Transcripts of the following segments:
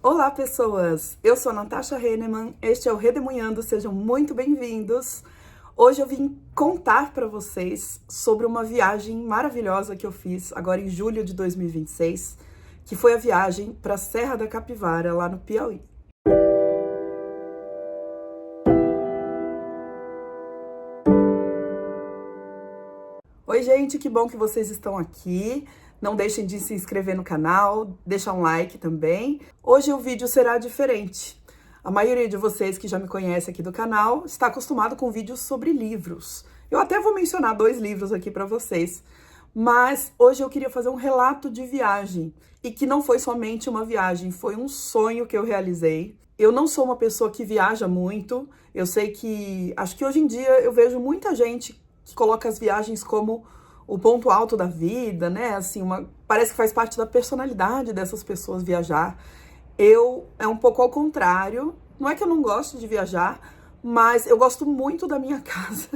Olá, pessoas! Eu sou a Natasha Henneman, este é o Redemoinhando, sejam muito bem-vindos. Hoje eu vim contar para vocês sobre uma viagem maravilhosa que eu fiz agora em julho de 2026, que foi a viagem para a Serra da Capivara, lá no Piauí. Oi, gente, que bom que vocês estão aqui. Não deixem de se inscrever no canal, deixar um like também. Hoje o vídeo será diferente. A maioria de vocês que já me conhece aqui do canal está acostumado com vídeos sobre livros. Eu até vou mencionar 2 livros aqui para vocês, mas hoje eu queria fazer um relato de viagem e que não foi somente uma viagem, foi um sonho que eu realizei. Eu não sou uma pessoa que viaja muito, eu sei que, acho que hoje em dia eu vejo muita gente que coloca as viagens como o ponto alto da vida, né? Assim, parece que faz parte da personalidade dessas pessoas viajar. É um pouco ao contrário. Não é que eu não gosto de viajar, mas eu gosto muito da minha casa.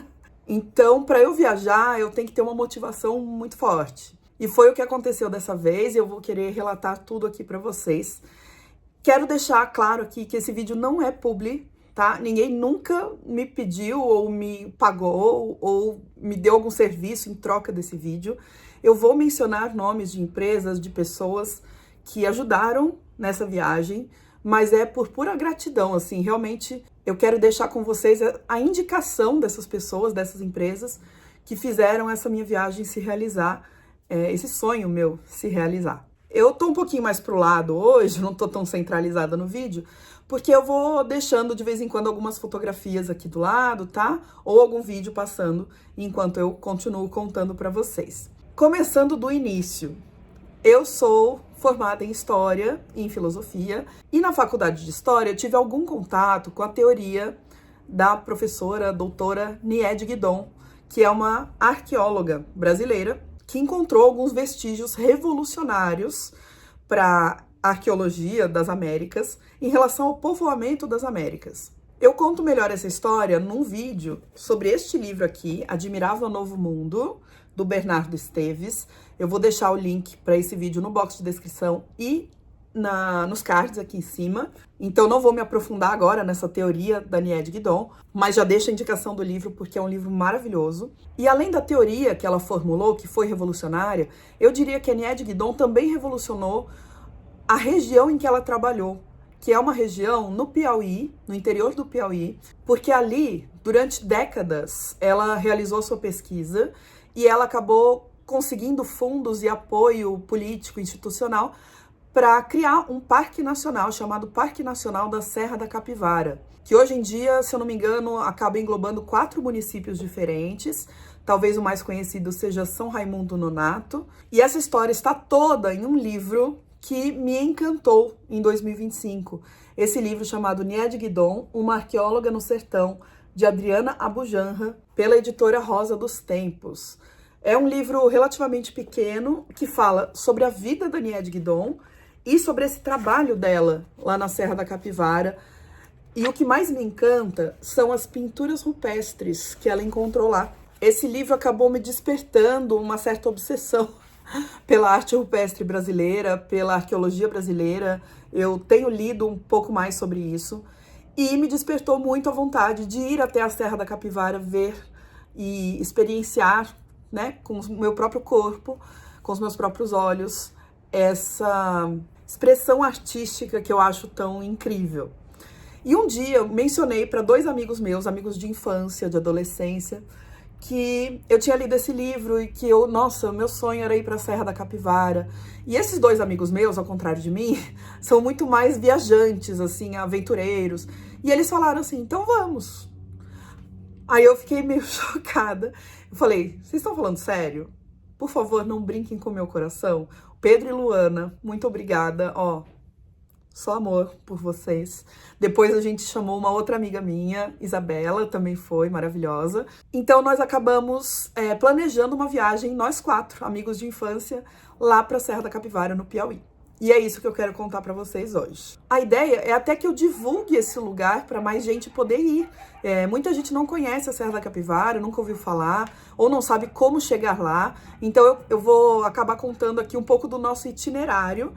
Então, para eu viajar, eu tenho que ter uma motivação muito forte. E foi o que aconteceu dessa vez. Eu vou querer relatar tudo aqui para vocês. Quero deixar claro aqui que esse vídeo não é publi, tá? Ninguém nunca me pediu ou me pagou ou me deu algum serviço em troca desse vídeo. Eu vou mencionar nomes de empresas, de pessoas que ajudaram nessa viagem, mas é por pura gratidão, assim, realmente eu quero deixar com vocês a indicação dessas pessoas, dessas empresas que fizeram essa minha viagem se realizar, esse sonho meu se realizar. Eu tô um pouquinho mais pro lado hoje, não tô tão centralizada no vídeo, porque eu vou deixando de vez em quando algumas fotografias aqui do lado, tá? Ou algum vídeo passando enquanto eu continuo contando para vocês. Começando do início. Eu sou formada em História e em Filosofia, e na faculdade de História eu tive algum contato com a teoria da professora doutora Nied Guidon, que é uma arqueóloga brasileira, que encontrou alguns vestígios revolucionários para a arqueologia das Américas em relação ao povoamento das Américas. Eu conto melhor essa história num vídeo sobre este livro aqui, Admirável Novo Mundo, do Bernardo Esteves. Eu vou deixar o link para esse vídeo no box de descrição e nos cards aqui em cima. Então não vou me aprofundar agora nessa teoria da Nied Guidon, mas já deixo a indicação do livro porque é um livro maravilhoso. E além da teoria que ela formulou, que foi revolucionária, eu diria que a Nied Guidon também revolucionou a região em que ela trabalhou, que é uma região no Piauí, no interior do Piauí, porque ali, durante décadas, ela realizou sua pesquisa e ela acabou conseguindo fundos e apoio político institucional para criar um parque nacional chamado Parque Nacional da Serra da Capivara, que hoje em dia, se eu não me engano, acaba englobando 4 municípios diferentes. Talvez o mais conhecido seja São Raimundo Nonato. E essa história está toda em um livro que me encantou em 2025. Esse livro chamado Nied Guidon, Uma Arqueóloga no Sertão, de Adriana Abujanra, pela editora Rosa dos Tempos. É um livro relativamente pequeno que fala sobre a vida da Nied Guidon e sobre esse trabalho dela lá na Serra da Capivara. E o que mais me encanta são as pinturas rupestres que ela encontrou lá. Esse livro acabou me despertando uma certa obsessão pela arte rupestre brasileira, pela arqueologia brasileira. Eu tenho lido um pouco mais sobre isso e me despertou muito a vontade de ir até a Serra da Capivara, ver e experienciar, né, com o meu próprio corpo, com os meus próprios olhos, essa expressão artística que eu acho tão incrível. E um dia eu mencionei para 2 amigos meus, amigos de infância, de adolescência, que eu tinha lido esse livro e que nossa, meu sonho era ir para a Serra da Capivara. E esses 2 amigos meus, ao contrário de mim, são muito mais viajantes, assim, aventureiros. E eles falaram assim, então vamos. Aí eu fiquei meio chocada. Eu falei, vocês estão falando sério? Por favor, não brinquem com o meu coração. Pedro e Luana, muito obrigada, ó. Só amor por vocês. Depois a gente chamou uma outra amiga minha, Isabela, também foi maravilhosa. Então nós acabamos planejando uma viagem, nós 4, amigos de infância, lá para a Serra da Capivara, no Piauí. E é isso que eu quero contar para vocês hoje. A ideia é até que eu divulgue esse lugar para mais gente poder ir. Muita gente não conhece a Serra da Capivara, nunca ouviu falar, ou não sabe como chegar lá. Então eu vou acabar contando aqui um pouco do nosso itinerário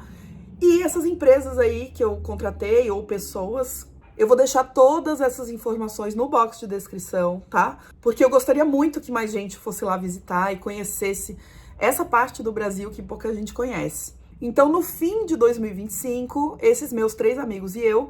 E essas empresas aí que eu contratei, ou pessoas, eu vou deixar todas essas informações no box de descrição, tá? Porque eu gostaria muito que mais gente fosse lá visitar e conhecesse essa parte do Brasil que pouca gente conhece. Então, no fim de 2025, esses meus 3 amigos e eu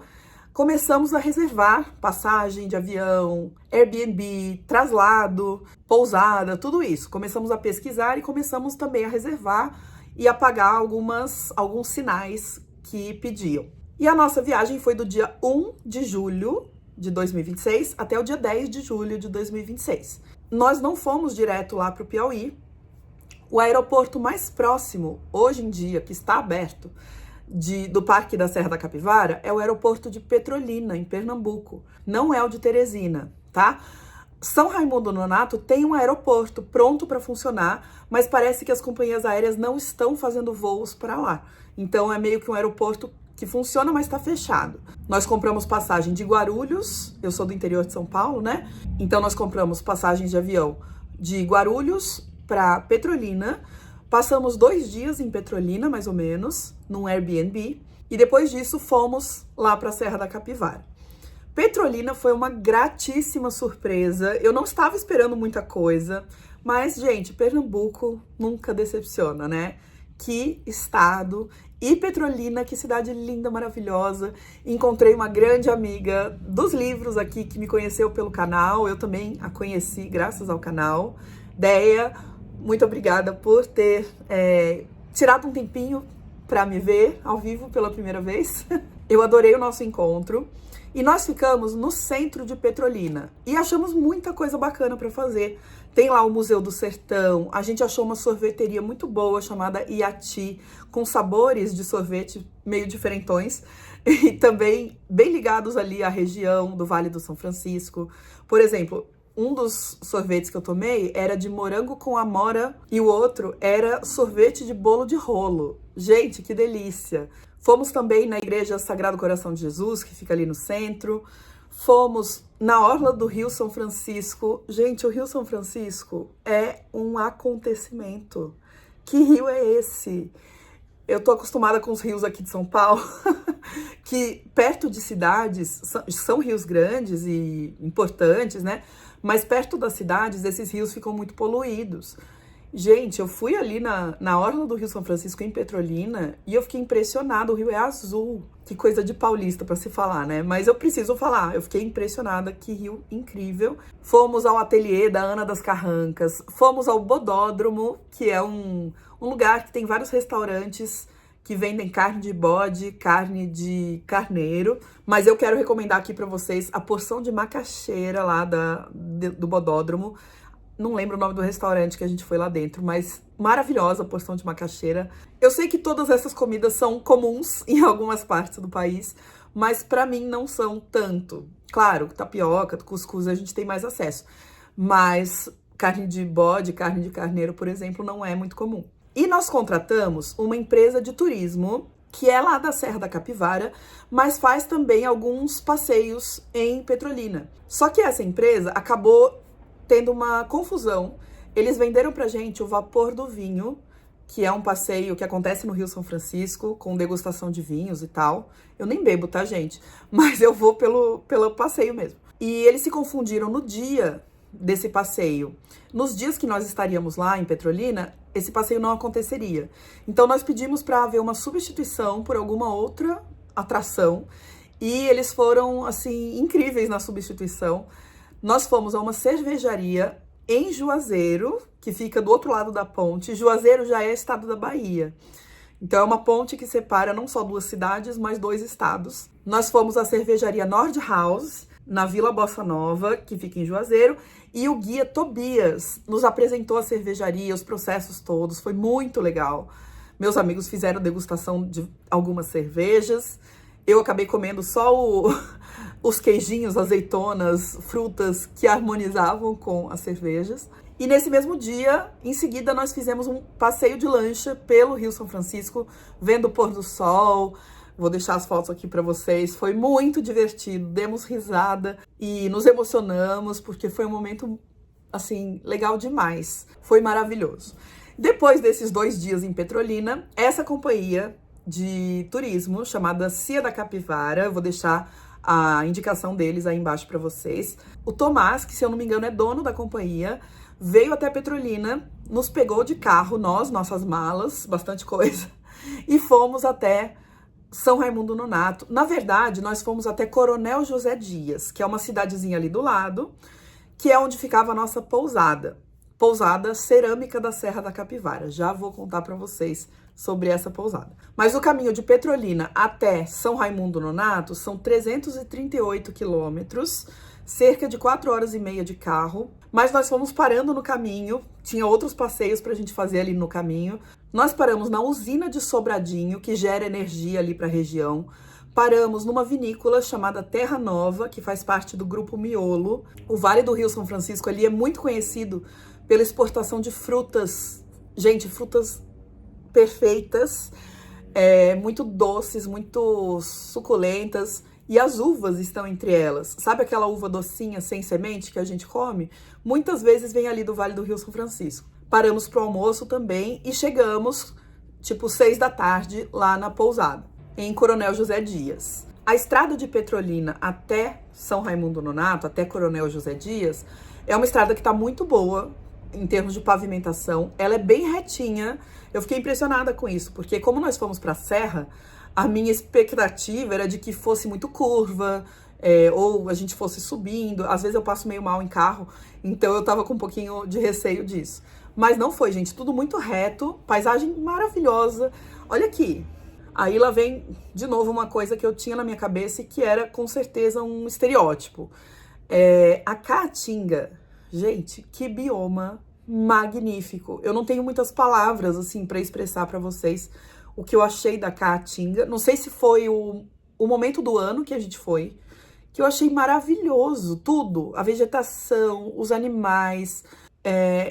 começamos a reservar passagem de avião, Airbnb, traslado, pousada, tudo isso. Começamos a pesquisar e começamos também a reservar e a pagar alguns sinais que pediam. E a nossa viagem foi do dia 1 de julho de 2026 até o dia 10 de julho de 2026. Nós não fomos direto lá para o Piauí. O aeroporto mais próximo, hoje em dia, que está aberto, do Parque da Serra da Capivara, é o aeroporto de Petrolina, em Pernambuco. Não é o de Teresina, tá? São Raimundo Nonato tem um aeroporto pronto para funcionar, mas parece que as companhias aéreas não estão fazendo voos para lá. Então é meio que um aeroporto que funciona, mas está fechado. Nós compramos passagem de Guarulhos, eu sou do interior de São Paulo, né? Então nós compramos passagens de avião de Guarulhos para Petrolina, passamos 2 dias em Petrolina, mais ou menos, num Airbnb, e depois disso fomos lá para a Serra da Capivara. Petrolina foi uma gratíssima surpresa, eu não estava esperando muita coisa, mas, gente, Pernambuco nunca decepciona, né? Que estado! E Petrolina, que cidade linda, maravilhosa. Encontrei uma grande amiga dos livros aqui que me conheceu pelo canal, eu também a conheci graças ao canal. Deia, muito obrigada por ter tirado um tempinho para me ver ao vivo pela primeira vez. Eu adorei o nosso encontro. E nós ficamos no centro de Petrolina e achamos muita coisa bacana para fazer. Tem lá o Museu do Sertão, a gente achou uma sorveteria muito boa chamada Iati, com sabores de sorvete meio diferentões e também bem ligados ali à região do Vale do São Francisco. Por exemplo, um dos sorvetes que eu tomei era de morango com amora e o outro era sorvete de bolo de rolo. Gente, que delícia! Fomos também na Igreja Sagrado Coração de Jesus, que fica ali no centro. Fomos na orla do Rio São Francisco. Gente, o Rio São Francisco é um acontecimento. Que rio é esse? Eu tô acostumada com os rios aqui de São Paulo, que perto de cidades, são rios grandes e importantes, né? Mas perto das cidades, esses rios ficam muito poluídos. Gente, eu fui ali na orla do Rio São Francisco, em Petrolina, e eu fiquei impressionada, o rio é azul. Que coisa de paulista pra se falar, né? Mas eu preciso falar, eu fiquei impressionada, que rio incrível. Fomos ao ateliê da Ana das Carrancas, fomos ao Bodódromo, que é um lugar que tem vários restaurantes que vendem carne de bode, carne de carneiro, mas eu quero recomendar aqui pra vocês a porção de macaxeira lá do Bodódromo. Não lembro o nome do restaurante que a gente foi lá dentro, mas maravilhosa a porção de macaxeira. Eu sei que todas essas comidas são comuns em algumas partes do país, mas pra mim não são tanto. Claro, tapioca, cuscuz a gente tem mais acesso, mas carne de bode, carne de carneiro, por exemplo, não é muito comum. E nós contratamos uma empresa de turismo que é lá da Serra da Capivara, mas faz também alguns passeios em Petrolina. Só que essa empresa acabou tendo uma confusão. Eles venderam pra gente o Vapor do Vinho, que é um passeio que acontece no Rio São Francisco, com degustação de vinhos e tal. Eu nem bebo, tá, gente? Mas eu vou pelo passeio mesmo. E eles se confundiram no dia desse passeio. Nos dias que nós estaríamos lá em Petrolina, esse passeio não aconteceria. Então nós pedimos para haver uma substituição por alguma outra atração, e eles foram, assim, incríveis na substituição. Nós fomos a uma cervejaria em Juazeiro, que fica do outro lado da ponte. Juazeiro já é estado da Bahia. Então é uma ponte que separa não só 2 cidades, mas 2 estados. Nós fomos à cervejaria Nord House, na Vila Bossa Nova, que fica em Juazeiro, e o guia Tobias nos apresentou a cervejaria, os processos todos, foi muito legal. Meus amigos fizeram degustação de algumas cervejas, eu acabei comendo só os queijinhos, azeitonas, frutas que harmonizavam com as cervejas. E nesse mesmo dia, em seguida, nós fizemos um passeio de lancha pelo Rio São Francisco, vendo o pôr do sol. Vou deixar as fotos aqui para vocês. Foi muito divertido, demos risada e nos emocionamos, porque foi um momento, assim, legal demais. Foi maravilhoso. Depois desses 2 dias em Petrolina, essa companhia de turismo chamada Cia da Capivara. Eu vou deixar a indicação deles aí embaixo para vocês. O Tomás, que se eu não me engano é dono da companhia, veio até Petrolina, nos pegou de carro, nossas malas, bastante coisa, e fomos até São Raimundo Nonato. Na verdade, nós fomos até Coronel José Dias, que é uma cidadezinha ali do lado, que é onde ficava a nossa pousada. Pousada Cerâmica da Serra da Capivara. Já vou contar para vocês sobre essa pousada. Mas o caminho de Petrolina até São Raimundo Nonato são 338 quilômetros, cerca de 4 horas e meia de carro. Mas nós fomos parando no caminho, tinha outros passeios pra gente fazer ali no caminho. Nós paramos na usina de Sobradinho, que gera energia ali pra região. Paramos numa vinícola chamada Terra Nova, que faz parte do Grupo Miolo. O Vale do Rio São Francisco ali é muito conhecido pela exportação de frutas. Gente, frutas perfeitas, muito doces, muito suculentas. E as uvas estão entre elas. Sabe aquela uva docinha, sem semente, que a gente come? Muitas vezes vem ali do Vale do Rio São Francisco. Paramos pro almoço também e chegamos, tipo, 6 da tarde, lá na pousada, em Coronel José Dias. A estrada de Petrolina até São Raimundo Nonato, até Coronel José Dias, é uma estrada que tá muito boa em termos de pavimentação. Ela é bem retinha. Eu fiquei impressionada com isso, porque como nós fomos pra serra, a minha expectativa era de que fosse muito curva, ou a gente fosse subindo. Às vezes eu passo meio mal em carro, então eu tava com um pouquinho de receio disso. Mas não foi, gente, tudo muito reto, paisagem maravilhosa. Olha aqui, aí lá vem de novo uma coisa que eu tinha na minha cabeça e que era com certeza um estereótipo. A Caatinga, gente, que bioma magnífico. Eu não tenho muitas palavras, assim, para expressar para vocês o que eu achei da Caatinga. Não sei se foi o momento do ano que a gente foi, que eu achei maravilhoso, tudo. A vegetação, os animais,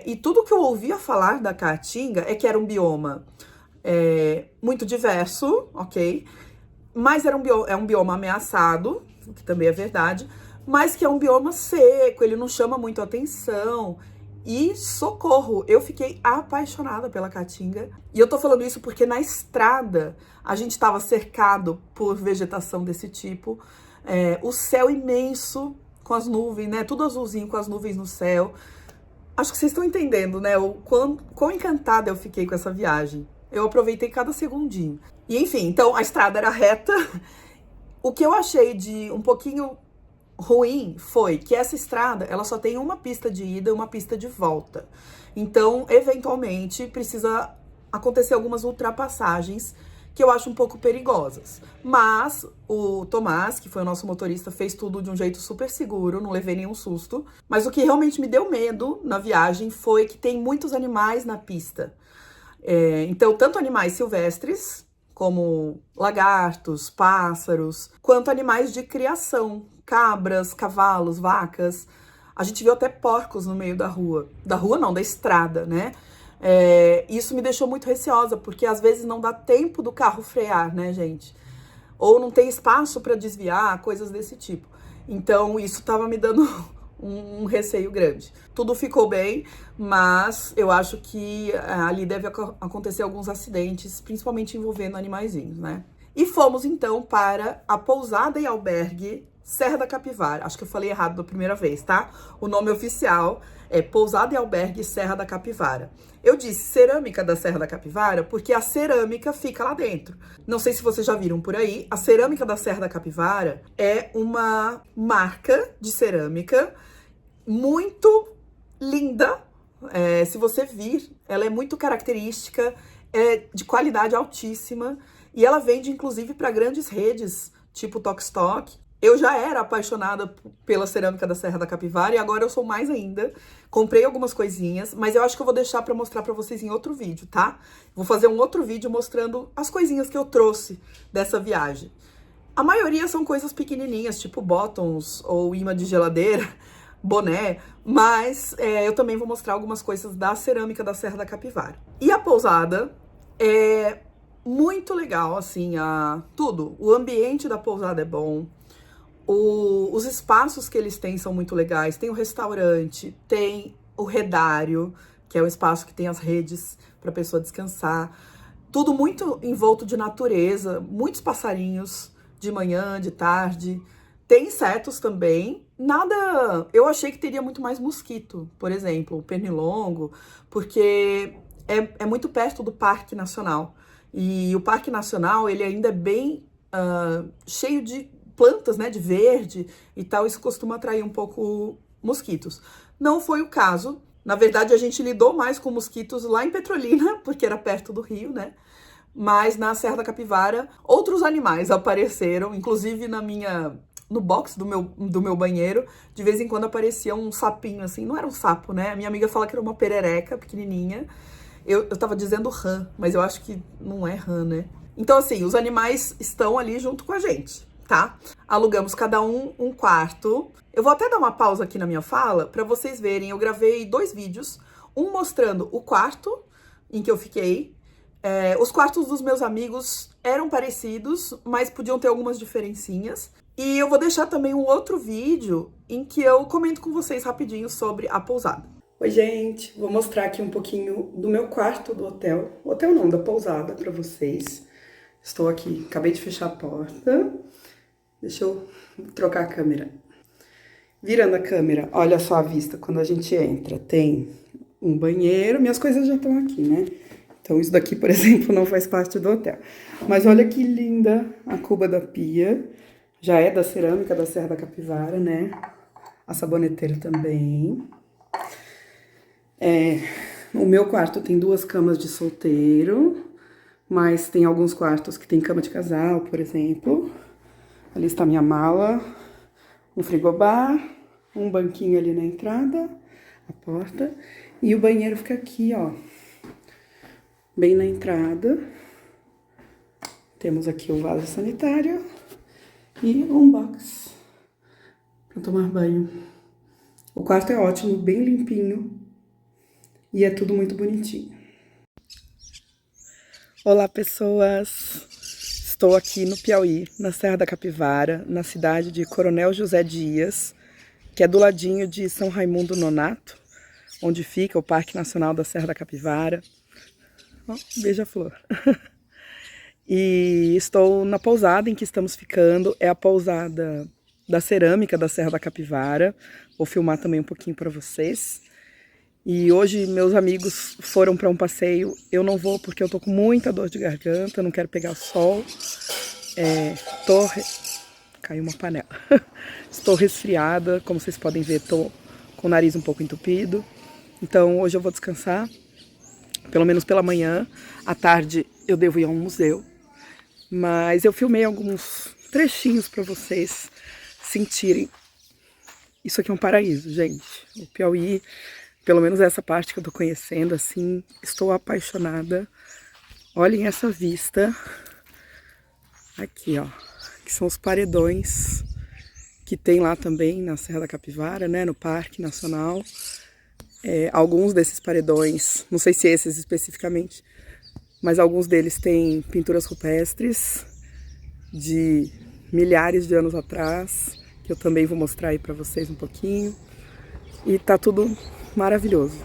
e tudo que eu ouvia falar da Caatinga é que era um bioma muito diverso, ok? Mas é um bioma ameaçado, o que também é verdade, mas que é um bioma seco, ele não chama muito atenção. E socorro, eu fiquei apaixonada pela Caatinga. E eu tô falando isso porque na estrada a gente estava cercado por vegetação desse tipo. O céu imenso com as nuvens, né? Tudo azulzinho com as nuvens no céu. Acho que vocês estão entendendo, né? O quão encantada eu fiquei com essa viagem. Eu aproveitei cada segundinho. E enfim, então a estrada era reta. O que eu achei de um pouquinho ruim foi que essa estrada, ela só tem uma pista de ida e uma pista de volta. Então, eventualmente, precisa acontecer algumas ultrapassagens que eu acho um pouco perigosas. Mas o Tomás, que foi o nosso motorista, fez tudo de um jeito super seguro, não levei nenhum susto. Mas o que realmente me deu medo na viagem foi que tem muitos animais na pista. Então, tanto animais silvestres, como lagartos, pássaros, quanto animais de criação, cabras, cavalos, vacas. A gente viu até porcos no meio da rua. Da rua não, da estrada, né? Isso me deixou muito receosa, porque às vezes não dá tempo do carro frear, né, gente? Ou não tem espaço para desviar, coisas desse tipo. Então, isso tava me dando um receio grande. Tudo ficou bem, mas eu acho que ali deve acontecer alguns acidentes, principalmente envolvendo animaizinhos, né? E fomos, então, para a pousada e albergue Serra da Capivara. Acho que eu falei errado da primeira vez, tá? O nome oficial é Pousada e Albergue Serra da Capivara. Eu disse cerâmica da Serra da Capivara porque a cerâmica fica lá dentro. Não sei se vocês já viram por aí, a cerâmica da Serra da Capivara é uma marca de cerâmica muito linda. Se você vir, ela é muito característica, é de qualidade altíssima e ela vende inclusive para grandes redes, tipo Tok Stock. Eu já era apaixonada pela cerâmica da Serra da Capivara e agora eu sou mais ainda. Comprei algumas coisinhas, mas eu acho que eu vou deixar pra mostrar pra vocês em outro vídeo, tá? Vou fazer um outro vídeo mostrando as coisinhas que eu trouxe dessa viagem. A maioria são coisas pequenininhas, tipo bottoms ou imã de geladeira, boné, mas eu também vou mostrar algumas coisas da cerâmica da Serra da Capivara. E a pousada é muito legal, assim, tudo. O ambiente da pousada é bom. Os espaços que eles têm são muito legais. Tem o restaurante, tem o redário, que é o espaço que tem as redes para a pessoa descansar. Tudo muito envolto de natureza, muitos passarinhos de manhã, de tarde. Tem insetos também. Nada. Eu achei que teria muito mais mosquito, por exemplo, o pernilongo, porque é muito perto do Parque Nacional. E o Parque Nacional, ele ainda é bem cheio de plantas, né, de verde e tal. Isso costuma atrair um pouco mosquitos. Não foi o caso. Na verdade, a gente lidou mais com mosquitos lá em Petrolina, porque era perto do rio, né? Mas na Serra da Capivara, outros animais apareceram, inclusive no box do meu banheiro, de vez em quando aparecia um sapinho, assim, não era um sapo, né? A minha amiga fala que era uma perereca pequenininha. Eu tava dizendo rã, mas eu acho que não é rã, né? Então, assim, os animais estão ali junto com a gente, tá? Alugamos cada um quarto. Eu vou até dar uma pausa aqui na minha fala para vocês verem. Eu gravei 2 vídeos, um mostrando o quarto em que eu fiquei. Os quartos dos meus amigos eram parecidos, mas podiam ter algumas diferencinhas. E eu vou deixar também um outro vídeo em que eu comento com vocês rapidinho sobre a pousada. Oi, gente, vou mostrar aqui um pouquinho do meu quarto do hotel. Hotel não, da pousada para vocês. Estou aqui, acabei de fechar a porta. Deixa eu trocar a câmera. Virando a câmera, olha só a vista quando a gente entra. Tem um banheiro, minhas coisas já estão aqui, né? Então isso daqui, por exemplo, não faz parte do hotel. Mas olha que linda a cuba da pia. Já é da cerâmica da Serra da Capivara, né? A saboneteira também. O meu quarto tem 2 camas de solteiro, mas tem alguns quartos que tem cama de casal, por exemplo. Ali está minha mala, um frigobar, um banquinho ali na entrada, a porta. E o banheiro fica aqui, ó, bem na entrada. Temos aqui o vaso sanitário e um box para tomar banho. O quarto é ótimo, bem limpinho e é tudo muito bonitinho. Olá, pessoas! Estou aqui no Piauí, na Serra da Capivara, na cidade de Coronel José Dias, que é do ladinho de São Raimundo Nonato, onde fica o Parque Nacional da Serra da Capivara. Oh, beija-flor! E estou na pousada em que estamos ficando, é a pousada da cerâmica da Serra da Capivara. Vou filmar também um pouquinho para vocês. E hoje meus amigos foram para um passeio. Eu não vou porque eu tô com muita dor de garganta, não quero pegar sol. Caiu uma panela. Estou resfriada, como vocês podem ver, tô com o nariz um pouco entupido. Então hoje eu vou descansar, pelo menos pela manhã. À tarde eu devo ir a um museu. Mas eu filmei alguns trechinhos para vocês sentirem. Isso aqui é um paraíso, gente. O Piauí, pelo menos essa parte que eu tô conhecendo, assim, estou apaixonada. Olhem essa vista. Aqui, ó. Que são os paredões que tem lá também na Serra da Capivara, né? No Parque Nacional. Alguns desses paredões, não sei se esses especificamente, mas alguns deles têm pinturas rupestres de milhares de anos atrás, que eu também vou mostrar aí pra vocês um pouquinho. E tá tudo maravilhoso.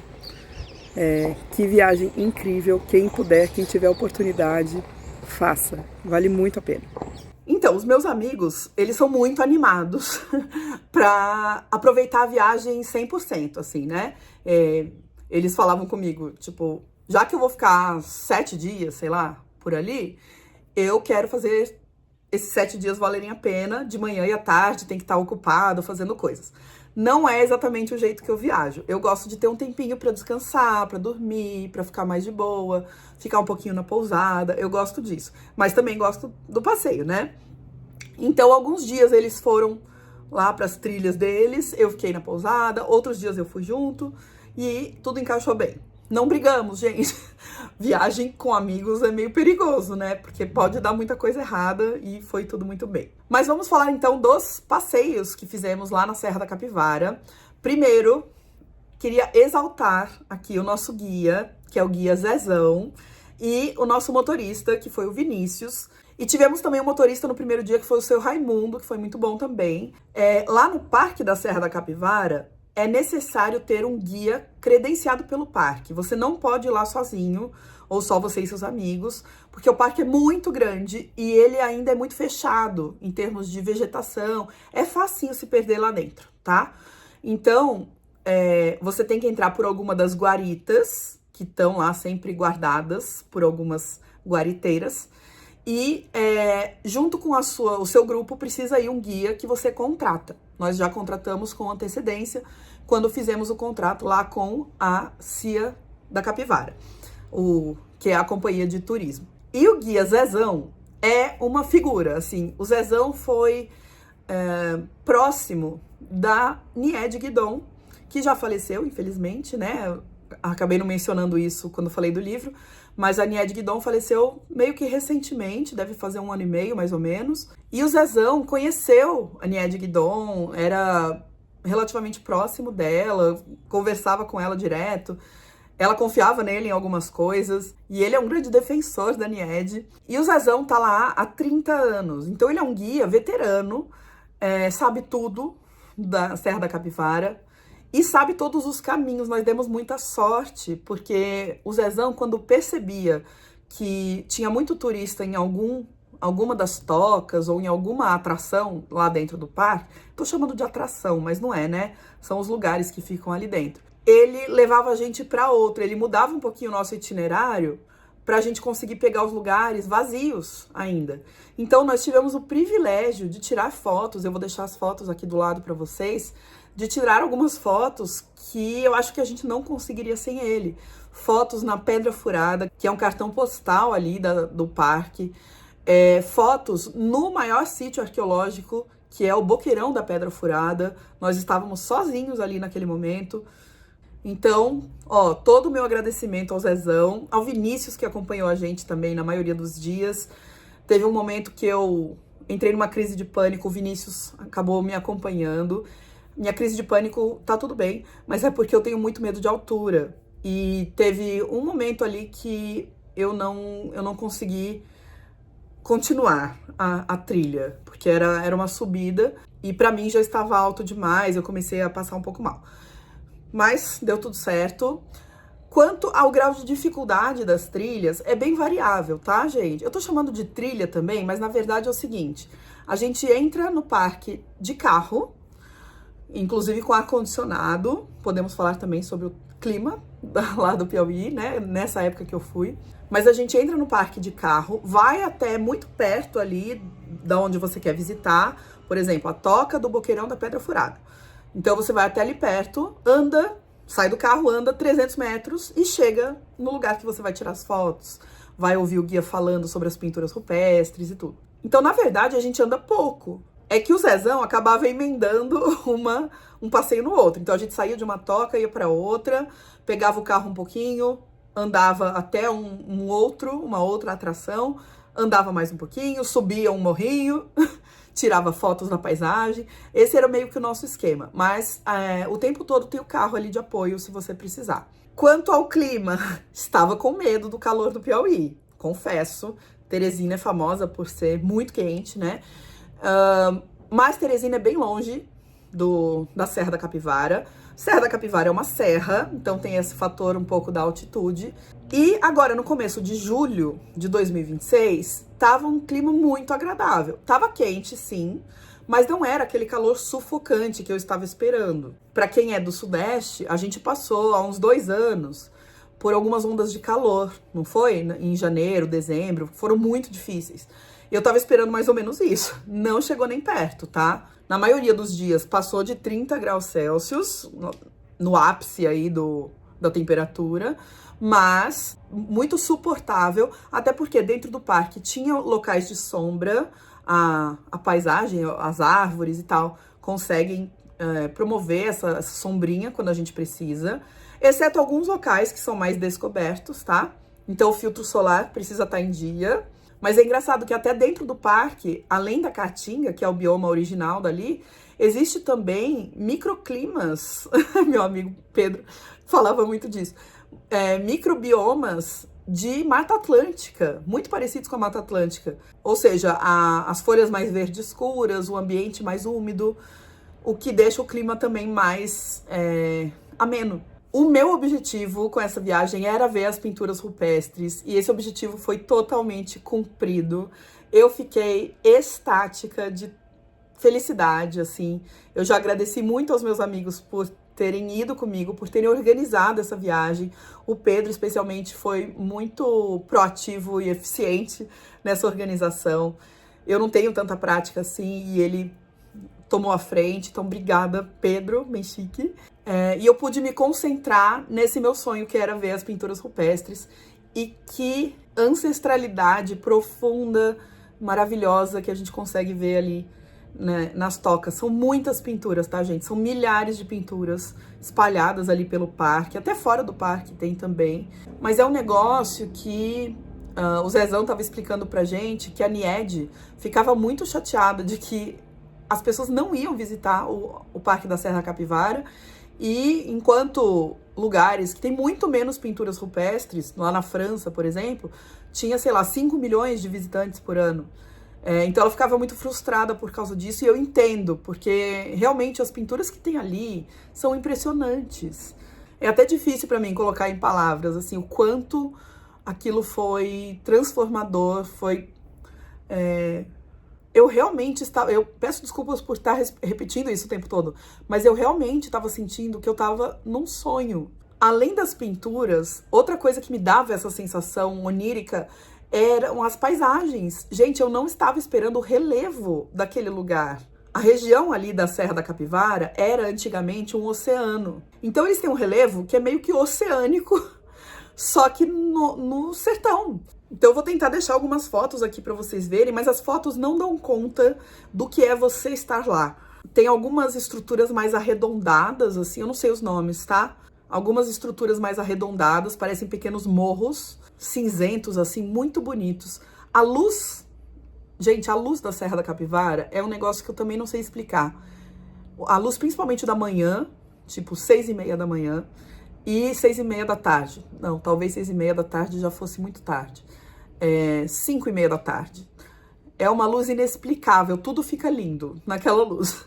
Que viagem incrível. Quem puder, quem tiver oportunidade, faça. Vale muito a pena. Então, os meus amigos, eles são muito animados pra aproveitar a viagem 100%, assim, né? Eles falavam comigo, tipo, já que eu vou ficar 7 dias, sei lá, por ali, eu quero fazer esses 7 dias valerem a pena, de manhã e à tarde, tem que estar ocupado, fazendo coisas. Não é exatamente o jeito que eu viajo. Eu gosto de ter um tempinho pra descansar, pra dormir, pra ficar mais de boa, ficar um pouquinho na pousada, eu gosto disso. Mas também gosto do passeio, né? Então, alguns dias eles foram lá pras trilhas deles, eu fiquei na pousada, outros dias eu fui junto e tudo encaixou bem. Não brigamos, gente. Viagem com amigos é meio perigoso, né? Porque pode dar muita coisa errada e foi tudo muito bem. Mas vamos falar então dos passeios que fizemos lá na Serra da Capivara. Primeiro, queria exaltar aqui o nosso guia, que é o guia Zezão, e o nosso motorista, que foi o Vinícius. E tivemos também um motorista no primeiro dia, que foi o seu Raimundo, que foi muito bom também. Lá no Parque da Serra da Capivara, é necessário ter um guia credenciado pelo parque. Você não pode ir lá sozinho, ou só você e seus amigos, porque o parque é muito grande e ele ainda é muito fechado em termos de vegetação. É facinho se perder lá dentro, tá? Então, você tem que entrar por alguma das guaritas, que estão lá sempre guardadas por algumas guariteiras. E junto com o seu grupo precisa ir um guia que você contrata. Nós já contratamos com antecedência quando fizemos o contrato lá com a CIA da Capivara, que é a companhia de turismo. E o guia Zezão é uma figura, assim, o Zezão foi próximo da Nied Guidon, que já faleceu, infelizmente, né? Acabei não mencionando isso quando falei do livro, mas a Nied Guidon faleceu meio que recentemente, deve fazer 1 ano e meio, mais ou menos. E o Zezão conheceu a Nied Guidon, era relativamente próximo dela, conversava com ela direto. Ela confiava nele em algumas coisas, e ele é um grande defensor da Nied. E o Zezão tá lá há 30 anos, então ele é um guia veterano, sabe tudo da Serra da Capivara, e sabe todos os caminhos. Nós demos muita sorte, porque o Zezão, quando percebia que tinha muito turista em alguma das tocas ou em alguma atração lá dentro do parque, tô chamando de atração, mas não é, né? São os lugares que ficam ali dentro. Ele levava a gente para outra, ele mudava um pouquinho o nosso itinerário para a gente conseguir pegar os lugares vazios ainda. Então, nós tivemos o privilégio de tirar fotos, eu vou deixar as fotos aqui do lado para vocês, de tirar algumas fotos que eu acho que a gente não conseguiria sem ele. Fotos na Pedra Furada, que é um cartão postal ali do parque. Fotos no maior sítio arqueológico, que é o Boqueirão da Pedra Furada. Nós estávamos sozinhos ali naquele momento. Então, todo o meu agradecimento ao Zezão, ao Vinícius, que acompanhou a gente também na maioria dos dias. Teve um momento que eu entrei numa crise de pânico, o Vinícius acabou me acompanhando. Minha crise de pânico tá tudo bem, mas é porque eu tenho muito medo de altura. E teve um momento ali que eu não consegui continuar a trilha, porque era uma subida e pra mim já estava alto demais, eu comecei a passar um pouco mal. Mas deu tudo certo. Quanto ao grau de dificuldade das trilhas, é bem variável, tá, gente? Eu tô chamando de trilha também, mas na verdade é o seguinte: a gente entra no parque de carro, inclusive com ar-condicionado. Podemos falar também sobre o clima lá do Piauí, né? Nessa época que eu fui. Mas a gente entra no parque de carro, vai até muito perto ali da onde você quer visitar. Por exemplo, a Toca do Boqueirão da Pedra Furada. Então você vai até ali perto, sai do carro, anda 300 metros e chega no lugar que você vai tirar as fotos. Vai ouvir o guia falando sobre as pinturas rupestres e tudo. Então, na verdade, a gente anda pouco. É que o Zezão acabava emendando um passeio no outro. Então, a gente saía de uma toca, ia para outra, pegava o carro um pouquinho, andava até uma outra atração, andava mais um pouquinho, subia um morrinho, tirava fotos da paisagem. Esse era meio que o nosso esquema. Mas o tempo todo tem o carro ali de apoio, se você precisar. Quanto ao clima, estava com medo do calor do Piauí. Confesso, Teresina é famosa por ser muito quente, né? Mas Teresina é bem longe da Serra da Capivara. Serra da Capivara é uma serra, então tem esse fator um pouco da altitude. E agora, no começo de julho de 2026, tava um clima muito agradável. Tava quente, sim, mas não era aquele calor sufocante que eu estava esperando. Para quem é do Sudeste, a gente passou há uns 2 anos por algumas ondas de calor, não foi? Em janeiro, dezembro, foram muito difíceis. E eu tava esperando mais ou menos isso. Não chegou nem perto, tá? Na maioria dos dias passou de 30 graus Celsius, no ápice aí da temperatura, mas muito suportável, até porque dentro do parque tinha locais de sombra, a paisagem, as árvores e tal, conseguem promover essa sombrinha quando a gente precisa, exceto alguns locais que são mais descobertos, tá? Então o filtro solar precisa estar em dia. Mas é engraçado que até dentro do parque, além da caatinga, que é o bioma original dali, existe também microclimas. Meu amigo Pedro falava muito disso. Microbiomas de Mata Atlântica, muito parecidos com a Mata Atlântica. Ou seja, as folhas mais verdes escuras, o ambiente mais úmido. o que deixa o clima também mais ameno. O meu objetivo com essa viagem era ver as pinturas rupestres, e esse objetivo foi totalmente cumprido. Eu fiquei estática de felicidade, assim. Eu já agradeci muito aos meus amigos por terem ido comigo, por terem organizado essa viagem. O Pedro, especialmente, foi muito proativo e eficiente nessa organização. Eu não tenho tanta prática assim, e ele tomou a frente, então obrigada, Pedro, bem chique. E eu pude me concentrar nesse meu sonho, que era ver as pinturas rupestres. E que ancestralidade profunda, maravilhosa que a gente consegue ver ali, né, nas tocas. São muitas pinturas, tá, gente? São milhares de pinturas espalhadas ali pelo parque, até fora do parque tem também. Mas é um negócio que o Zezão tava explicando pra gente, que a Niede ficava muito chateada de que as pessoas não iam visitar o Parque da Serra Capivara, e enquanto lugares que tem muito menos pinturas rupestres, lá na França, por exemplo, tinha, sei lá, 5 milhões de visitantes por ano. Então ela ficava muito frustrada por causa disso, e eu entendo, porque realmente as pinturas que tem ali são impressionantes. É até difícil para mim colocar em palavras, assim, o quanto aquilo foi transformador, foi... Eu realmente estava... Eu peço desculpas por estar repetindo isso o tempo todo, mas eu realmente estava sentindo que eu estava num sonho. Além das pinturas, outra coisa que me dava essa sensação onírica eram as paisagens. Gente, eu não estava esperando o relevo daquele lugar. A região ali da Serra da Capivara era antigamente um oceano. Então eles têm um relevo que é meio que oceânico, só que no sertão. Então eu vou tentar deixar algumas fotos aqui para vocês verem, mas as fotos não dão conta do que é você estar lá. Tem algumas estruturas mais arredondadas, assim, eu não sei os nomes, tá? Algumas estruturas mais arredondadas, parecem pequenos morros cinzentos, assim, muito bonitos. A luz, gente, a luz da Serra da Capivara é um negócio que eu também não sei explicar. A luz, principalmente da manhã, tipo 6h30 da manhã, e 6h30 da tarde. Não, talvez 6h30 da tarde já fosse muito tarde. 5h30 da tarde. É uma luz inexplicável, tudo fica lindo naquela luz.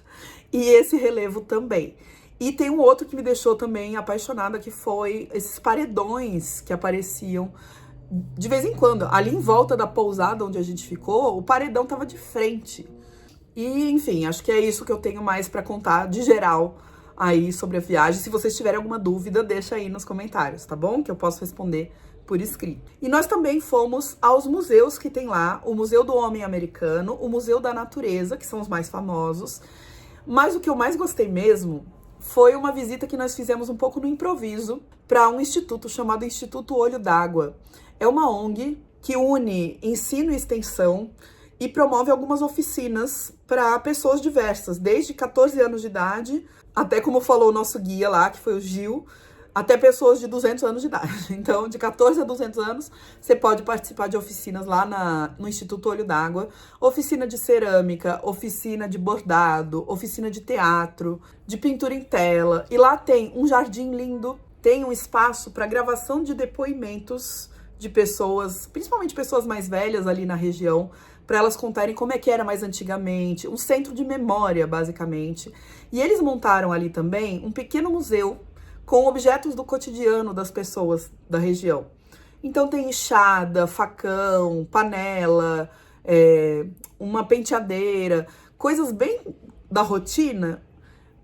E esse relevo também. E tem um outro que me deixou também apaixonada, que foi esses paredões que apareciam de vez em quando. Ali em volta da pousada onde a gente ficou, o paredão tava de frente. E, enfim, acho que é isso que eu tenho mais pra contar de geral aí sobre a viagem. Se vocês tiverem alguma dúvida, deixa aí nos comentários, tá bom? Que eu posso responder por escrito. E nós também fomos aos museus que tem lá, o Museu do Homem Americano, o Museu da Natureza, que são os mais famosos. Mas o que eu mais gostei mesmo foi uma visita que nós fizemos um pouco no improviso para um instituto chamado Instituto Olho d'Água. É uma ONG que une ensino e extensão e promove algumas oficinas para pessoas diversas, desde 14 anos de idade, até, como falou o nosso guia lá, que foi o Gil, até pessoas de 200 anos de idade. Então, de 14 a 200 anos, você pode participar de oficinas lá no Instituto Olho d'Água. Oficina de cerâmica, oficina de bordado, oficina de teatro, de pintura em tela. E lá tem um jardim lindo, tem um espaço para gravação de depoimentos de pessoas, principalmente pessoas mais velhas ali na região, para elas contarem como é que era mais antigamente, um centro de memória, basicamente. E eles montaram ali também um pequeno museu com objetos do cotidiano das pessoas da região. Então tem enxada, facão, panela, uma penteadeira, coisas bem da rotina,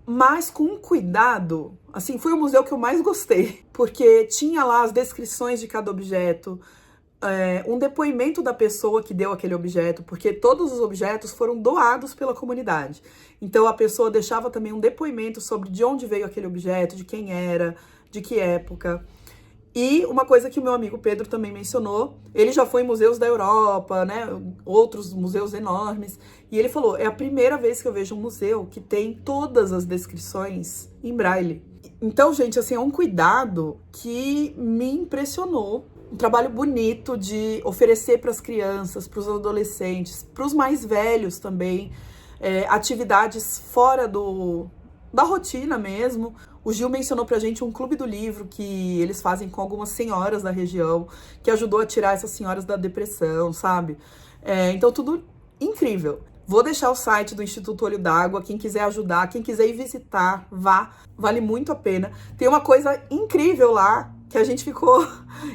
mas com um cuidado. Assim, foi o museu que eu mais gostei, porque tinha lá as descrições de cada objeto, um depoimento da pessoa que deu aquele objeto, porque todos os objetos foram doados pela comunidade. Então a pessoa deixava também um depoimento sobre de onde veio aquele objeto, de quem era, de que época. E uma coisa que o meu amigo Pedro também mencionou, ele já foi em museus da Europa, né, outros museus enormes, e ele falou, é a primeira vez que eu vejo um museu que tem todas as descrições em braille. Então, gente, assim, é um cuidado que me impressionou. Um trabalho bonito de oferecer para as crianças, para os adolescentes, para os mais velhos também, atividades fora da rotina mesmo. O Gil mencionou pra gente um clube do livro que eles fazem com algumas senhoras da região, que ajudou a tirar essas senhoras da depressão, sabe? Então tudo incrível. Vou deixar o site do Instituto Olho d'Água, quem quiser ajudar, quem quiser ir visitar, vá, vale muito a pena. Tem uma coisa incrível lá, que a gente ficou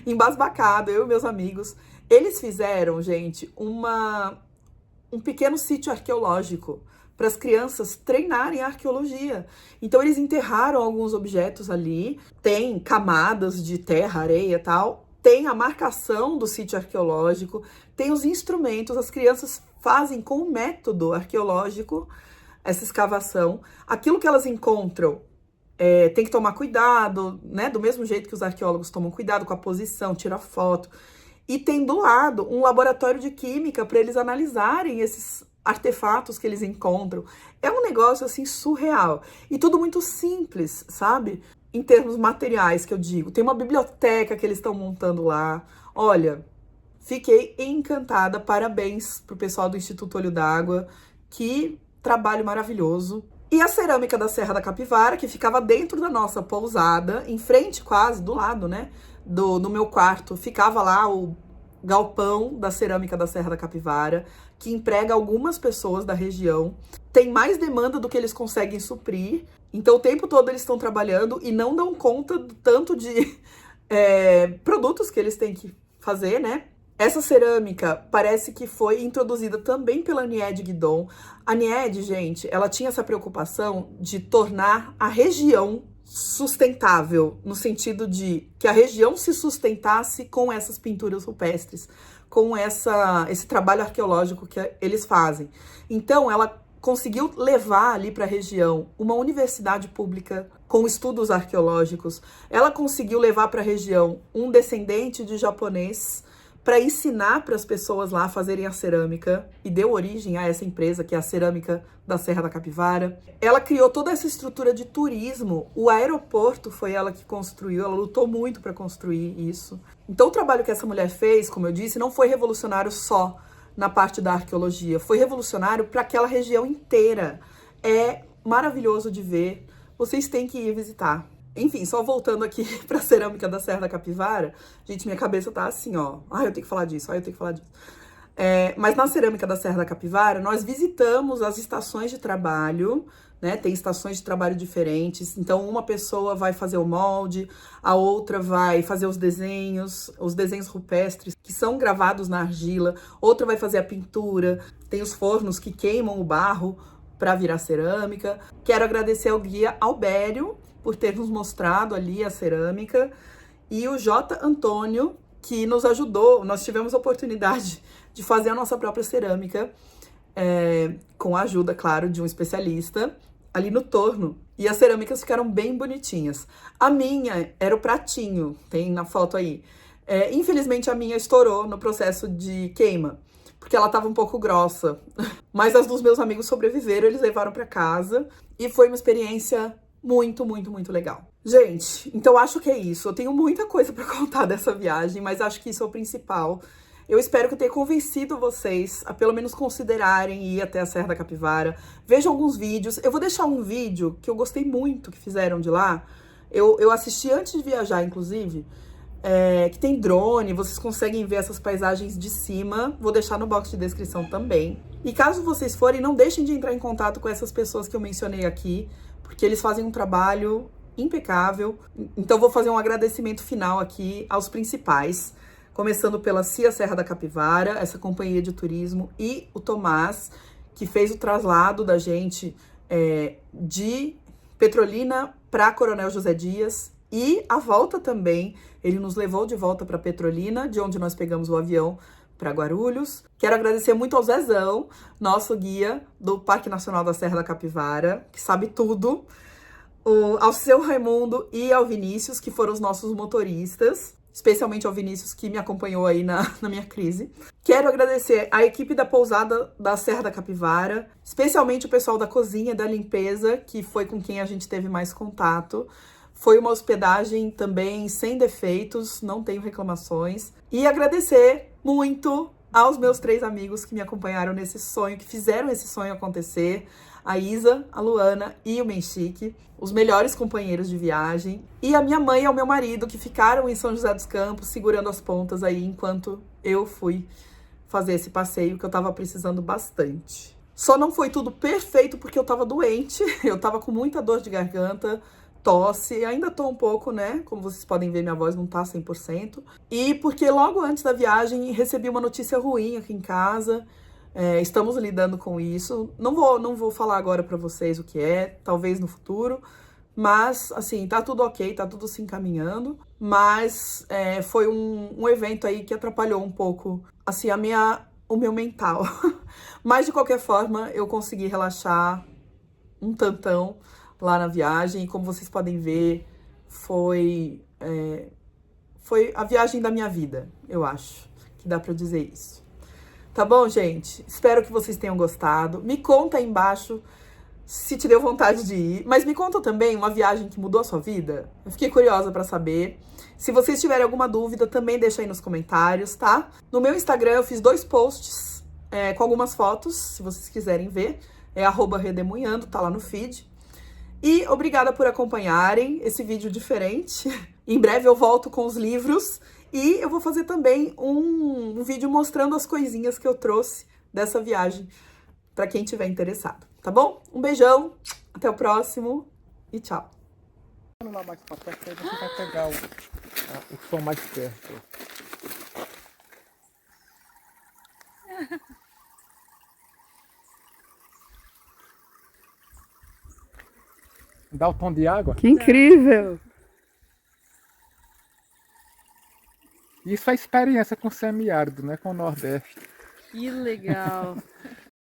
embasbacado, eu e meus amigos. Eles fizeram, gente, um pequeno sítio arqueológico para as crianças treinarem a arqueologia. Então eles enterraram alguns objetos ali, tem camadas de terra, areia e tal, tem a marcação do sítio arqueológico, tem os instrumentos, as crianças fazem com o método arqueológico essa escavação. Aquilo que elas encontram tem que tomar cuidado, né? Do mesmo jeito que os arqueólogos tomam cuidado com a posição, tira foto. E tem do lado um laboratório de química para eles analisarem esses artefatos que eles encontram. É um negócio assim surreal. E tudo muito simples, sabe? Em termos materiais, que eu digo. Tem uma biblioteca que eles estão montando lá. Olha, fiquei encantada. Parabéns pro pessoal do Instituto Olho d'Água. Que trabalho maravilhoso. E a cerâmica da Serra da Capivara, que ficava dentro da nossa pousada, em frente quase, do lado, né? No meu quarto, ficava lá o galpão da cerâmica da Serra da Capivara, que emprega algumas pessoas da região. Tem mais demanda do que eles conseguem suprir. Então, o tempo todo eles estão trabalhando e não dão conta do tanto de produtos que eles têm que fazer, né? Essa cerâmica parece que foi introduzida também pela Nied Guidon. A Nied, gente, ela tinha essa preocupação de tornar a região sustentável, no sentido de que a região se sustentasse com essas pinturas rupestres, com esse trabalho arqueológico que eles fazem. Então, ela conseguiu levar ali para a região uma universidade pública com estudos arqueológicos. Ela conseguiu levar para a região um descendente de japonês para ensinar para as pessoas lá a fazerem a cerâmica, e deu origem a essa empresa, que é a Cerâmica da Serra da Capivara. Ela criou toda essa estrutura de turismo. O aeroporto foi ela que construiu, ela lutou muito para construir isso. Então o trabalho que essa mulher fez, como eu disse, não foi revolucionário só na parte da arqueologia, foi revolucionário para aquela região inteira. É maravilhoso de ver, vocês têm que ir visitar. Enfim, só voltando aqui pra cerâmica da Serra da Capivara, gente, minha cabeça tá assim, ó. Ai, eu tenho que falar disso, ai, eu tenho que falar disso. Mas na cerâmica da Serra da Capivara, nós visitamos as estações de trabalho, né? Tem estações de trabalho diferentes. Então, uma pessoa vai fazer o molde, a outra vai fazer os desenhos rupestres, que são gravados na argila, outra vai fazer a pintura, tem os fornos que queimam o barro para virar cerâmica. Quero agradecer ao guia Albério por ter nos mostrado ali a cerâmica, e o J. Antônio, que nos ajudou. Nós tivemos a oportunidade de fazer a nossa própria cerâmica, com a ajuda, claro, de um especialista, ali no torno. E as cerâmicas ficaram bem bonitinhas. A minha era o pratinho, tem na foto aí. Infelizmente, a minha estourou no processo de queima, porque ela estava um pouco grossa. Mas as dos meus amigos sobreviveram, eles levaram para casa, e foi uma experiência muito, muito, muito legal. Gente, então acho que é isso. Eu tenho muita coisa para contar dessa viagem, mas acho que isso é o principal. Eu espero que eu tenha convencido vocês a pelo menos considerarem ir até a Serra da Capivara. Vejam alguns vídeos. Eu vou deixar um vídeo que eu gostei muito que fizeram de lá. Eu assisti antes de viajar, inclusive, que tem drone, vocês conseguem ver essas paisagens de cima. Vou deixar no box de descrição também. E caso vocês forem, não deixem de entrar em contato com essas pessoas que eu mencionei aqui, porque eles fazem um trabalho impecável. Então, vou fazer um agradecimento final aqui aos principais, começando pela CIA Serra da Capivara, essa companhia de turismo, e o Tomás, que fez o traslado da gente de Petrolina para Coronel José Dias, e a volta também. Ele nos levou de volta para Petrolina, de onde nós pegamos o avião para Guarulhos. Quero agradecer muito ao Zezão, nosso guia do Parque Nacional da Serra da Capivara, que sabe tudo, ao seu Raimundo e ao Vinícius, que foram os nossos motoristas, especialmente ao Vinícius, que me acompanhou aí na minha crise. Quero agradecer a equipe da pousada da Serra da Capivara, especialmente o pessoal da cozinha e da limpeza, que foi com quem a gente teve mais contato. Foi uma hospedagem também sem defeitos, não tenho reclamações. E agradecer muito aos meus 3 amigos que me acompanharam nesse sonho, que fizeram esse sonho acontecer. A Isa, a Luana e o Menchique, os melhores companheiros de viagem. E a minha mãe e o meu marido, que ficaram em São José dos Campos, segurando as pontas aí, enquanto eu fui fazer esse passeio, que eu tava precisando bastante. Só não foi tudo perfeito porque eu tava doente, eu tava com muita dor de garganta, tosse, ainda tô um pouco, né? Como vocês podem ver, minha voz não tá 100%. E porque logo antes da viagem recebi uma notícia ruim aqui em casa. Estamos lidando com isso. Não vou falar agora pra vocês o que é, talvez no futuro. Mas, assim, tá tudo ok, tá tudo se encaminhando. Mas foi um evento aí que atrapalhou um pouco, assim, o meu mental. Mas, de qualquer forma, eu consegui relaxar um tantão lá na viagem. E como vocês podem ver, foi a viagem da minha vida, eu acho que dá pra dizer isso. Tá bom, gente? Espero que vocês tenham gostado. Me conta aí embaixo se te deu vontade de ir. Mas me conta também uma viagem que mudou a sua vida. Eu fiquei curiosa pra saber. Se vocês tiverem alguma dúvida, também deixa aí nos comentários, tá? No meu Instagram eu fiz 2 posts com algumas fotos, se vocês quiserem ver. É @redemoinhando, tá lá no feed. E obrigada por acompanharem esse vídeo diferente. Em breve eu volto com os livros. E eu vou fazer também um vídeo mostrando as coisinhas que eu trouxe dessa viagem, para quem tiver interessado, tá bom? Um beijão, até o próximo e tchau. Vamos lá mais pra perto, aí você vai pegar o som mais perto. Dá o tom de água. Que incrível! Isso é experiência com semiárido, né? Com o Nordeste. Que legal!